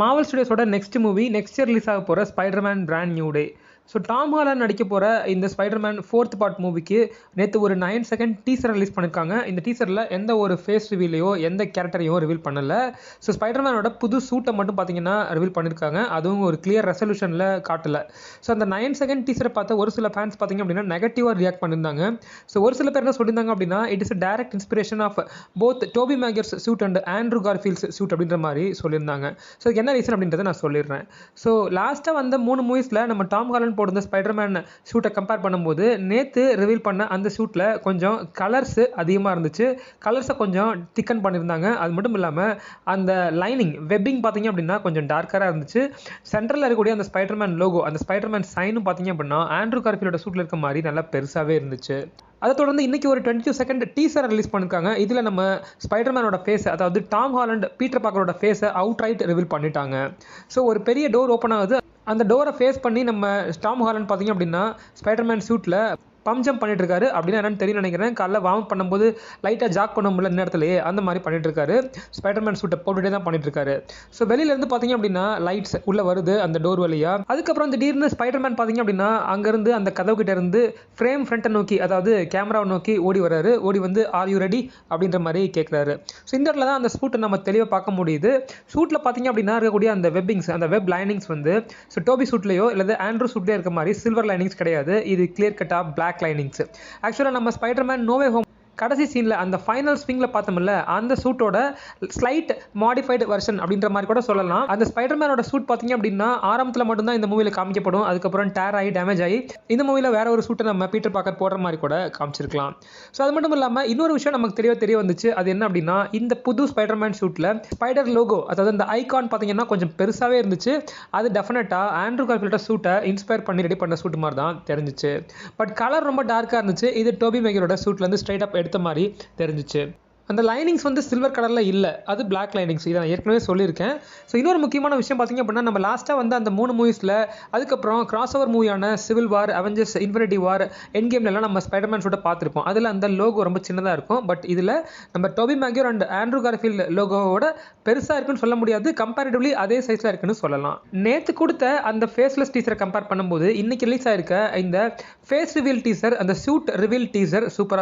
Marvel ஸ்டுடியோஸோட next movie next year release ஆக போகிற Spider-Man brand new day. So Tom Holland நடிக்க போகிற இந்த ஸ்பைடர்மேன் 4th பார்ட் மூவிக்கு நேற்று ஒரு 9 செகண்ட் டீசர் ரிலீஸ் பண்ணியிருக்காங்க. இந்த டீசரில் எந்த ஒரு ஃபேஸ் ரிவீலையோ எந்த கேரக்டரையும் ரிவீல் பண்ணலை. ஸோ ஸ்பைடர்மேனோட புது சூட்டை மட்டும் பார்த்தீங்கன்னா ரிவீல் பண்ணியிருக்காங்க. அதுவும் ஒரு கிளியர் ரெசல்யூஷனில் காட்டலை. ஸோ அந்த 9 செகண்ட் டீசரை பார்த்த ஒரு சில ஃபேன்ஸ் பார்த்தீங்க அப்படின்னா நெகட்டிவாக ரியாக்ட் பண்ணியிருந்தாங்க. ஸோ ஒரு சில பேர் என்ன சொல்லியிருந்தாங்க அப்படின்னா it is direct inspiration of both Tobey Maguire's suit and Andrew Garfield's suit அப்படின்ற மாதிரி சொல்லியிருந்தாங்க. ஸோ என்ன ரீசன் அப்படின்றத நான் சொல்லிடுறேன். ஸோ லாஸ்ட்டாக வந்த 3 மூவிஸில் நம்ம டாம் ஹாலண்ட் போடுற ஸ்பைடர்மேன் ஷூட்டை கம்பேர் பண்ணும்போது நேற்று ரிவீல் பண்ண அந்த ஷூட்டில் கொஞ்சம் கலர்ஸ் அதிகமாக இருந்துச்சு. கலர்ஸை கொஞ்சம் திக்கன் பண்ணியிருந்தாங்க. அது மட்டும் இல்லாமல் அந்த லைனிங் வெப்பிங் பார்த்தீங்க அப்படின்னா கொஞ்சம் டார்க்கராக இருந்துச்சு. சென்ட்ரலில் இருக்கக்கூடிய அந்த ஸ்பைடர்மேன் லோகோ அந்த ஸ்பைடர்மேன் சைனும் பார்த்தீங்க அப்படின்னா ஆண்ட்ரூ கார்ஃபீல்டோட ஷூட்டில் இருக்க மாதிரி நல்லா பெருசாகவே இருந்துச்சு. அதை தொடர்ந்து இன்னைக்கு ஒரு 22 செகண்ட் டீசர் ரிலீஸ் பண்ணியிருக்காங்க. இதில் நம்ம ஸ்பைடர்மேனோட ஃபேஸ் அதாவது டாம் ஹாலண்ட் பீட்டர் பார்க்கரோட ஃபேஸை அவுட் ரைட் ரிவீல் பண்ணிட்டாங்க. ஸோ ஒரு பெரிய டோர் ஓப்பன் ஆகுது. அந்த டோரை ஃபேஸ் பண்ணி நம்ம டாம் ஹாலண்ட் பார்த்தீங்க அப்படின்னா ஸ்பைடர்மேன் சூட்டில் பம்ப் ஜம்ப் பண்ணிட்டு இருக்காரு. அப்படின்னா என்னன்னு தெரியும் நினைக்கிறேன். காலைல வார்ம் அப் பண்ணும்போது லைட்டாக ஜாக் பண்ண முடியல நேரத்திலேயே அந்த மாதிரி பண்ணிட்டு இருக்காரு. ஸ்பைடர்மேன் சூட்டை போட்டுட்டே தான் பண்ணிட்டு இருக்காரு. ஸோ வெளியிலேருந்து பார்த்தீங்க அப்படின்னா லைட்ஸ் உள்ளே வருது அந்த டோர் வழியாக. அதுக்கப்புறம் திடீர்னு ஸ்பைடர்மேன் பார்த்தீங்க அப்படின்னா அங்கேருந்து அந்த கதவு கிட்ட இருந்து ஃப்ரேம் ஃப்ரண்ட்டை நோக்கி அதாவது கேமராவை நோக்கி ஓடி வர்றாரு. ஓடி வந்து ஆர் யூ ரெடி அப்படின்ற மாதிரி கேட்குறாரு. ஸோ இந்த இடத்துல தான் அந்த சூட்டை நம்ம தெளிவாக பார்க்க முடியுது. சூட்டில் பார்த்தீங்க அப்படின்னா இருக்கக்கூடிய அந்த வெப்பிங்ஸ் அந்த வெப் லைனிங்ஸ் வந்து ஸோ டோபி சூட்லையோ இல்லை ஆண்ட்ரூ சூட்லேயோ இருக்க மாதிரி சில்வர் லைனிங்ஸ் கிடையாது. இது கிளியர் கட்டாக பிளாக் லைனிங்ஸ். ஆக்சுவலாக நம்ம ஸ்பைடர்மேன் நோ வே ஹோம் கடைசி சீனில் அந்த ஃபைனல் ஸ்விங்கில் பார்த்தோம்ல அந்த சூட்டோட ஸ்லைட் மாடிஃபைடு வெர்ஷன் அப்படின்ற மாதிரி கூட சொல்லலாம். அந்த ஸ்பைடர்மேனோட சூட் பார்த்தீங்க அப்படின்னா ஆரம்பத்தில் மட்டும்தான் இந்த மூவியில் காமிக்கப்படும். அதுக்கப்புறம் டேர் ஆகி டேமேஜ் ஆகி இந்த மூவியில் வேற ஒரு சூட்டை நம்ம பீட்டர் பார்க்கர் போடுற மாதிரி கூட காமிச்சிருக்கலாம். ஸோ அது மட்டும் இல்லாமல் இன்னொரு விஷயம் நமக்கு தெரிய வந்துச்சு. அது என்ன அப்படின்னா இந்த புது ஸ்பைடர்மேன் சூட்டில் ஸ்பைடர் லோகோ அதாவது இந்த ஐகான் பார்த்தீங்கன்னா கொஞ்சம் பெருசாகவே இருந்துச்சு. அது டெஃபினட்டாக ஆண்ட்ரூ கார்ஃபீல்டோட சூட்டை இன்ஸ்பயர் பண்ணி ரெடி பண்ண சூட் மாதிரி தான் தெரிஞ்சிச்சு. பட் கலர் ரொம்ப டார்க்காக இருந்துச்சு. இது டோபி மேகரோட சூட்லேருந்து ஸ்ட்ரைட் அப் எடுத்த மாதிரி தெரிஞ்சிச்சு. அந்த லைனிங்ஸ் வந்து சில்வர் கலரில் இல்லை, அது பிளாக் லைனிங்ஸ். இதை நான் ஏற்கனவே சொல்லியிருக்கேன். ஸோ இன்னொரு முக்கியமான விஷயம் பார்த்தீங்க அப்படின்னா நம்ம லாஸ்ட்டாக வந்து அந்த 3 மூவிஸில் அதுக்கப்புறம் கிராஸ் ஓவர் மூவியான Civil War Avengers Infinity War எண்ட் கேம்லலாம் நம்ம ஸ்பைடர்மேன் ஷூட்டை பார்த்துருப்போம். அதில் அந்த லோகோ ரொம்ப சின்னதாக இருக்கும். பட் இதில் நம்ம டோபி மேக்யூர் அண்ட் ஆண்ட்ரூ கார்ஃபீல்ட் லோகோவோட பெருசாக இருக்குன்னு சொல்ல முடியாது. கம்பேரிட்டிவ்லி அதே சைஸில் இருக்குன்னு சொல்லலாம். நேற்று கொடுத்த அந்த ஃபேஸ்லெஸ் டீசரை கம்பேர் பண்ணும்போது இன்னைக்கு ரிலீஸ் ஆயிருக்க இந்த ஃபேஸ் ரிவீல் டீசர் அந்த சூட் ரிவீல் டீசர் சூப்பராக